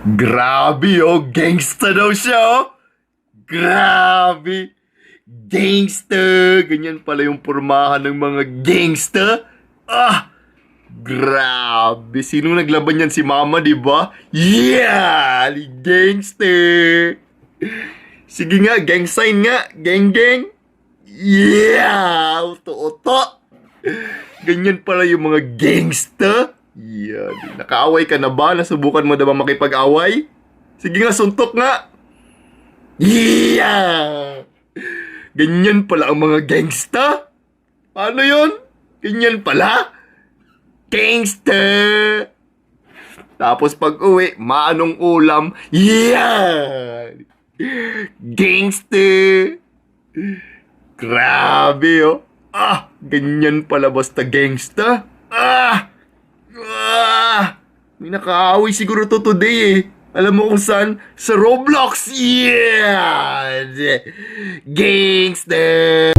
Grabe oh, gangsta daw siya oh. Grabe. Gangsta. Ganyan pala yung pormahan ng mga gangsta. Ah, grabe. Sino naglaban yan? Si Mama, di ba? Yeah! Gangsta. Sige nga, gang sign nga. Gang gang. Yeah! Uto-uto. Ganyan pala yung mga gangsta. Yeah. Nakaaway ka na ba? Nasubukan mo na ba makipag-away? Sige nga, suntok nga. Yeah! Ganyan pala ang mga gangsta? Paano yon? Ganyan pala? Gangsta! Tapos pag uwi, manong ulam? Yeah! Gangsta! Grabe oh. Ah, ganyan pala basta gangsta. Ah! Ah! May nakaaway siguro to today eh. Alam mo kung saan? Sa Roblox! Yeah! Gangster!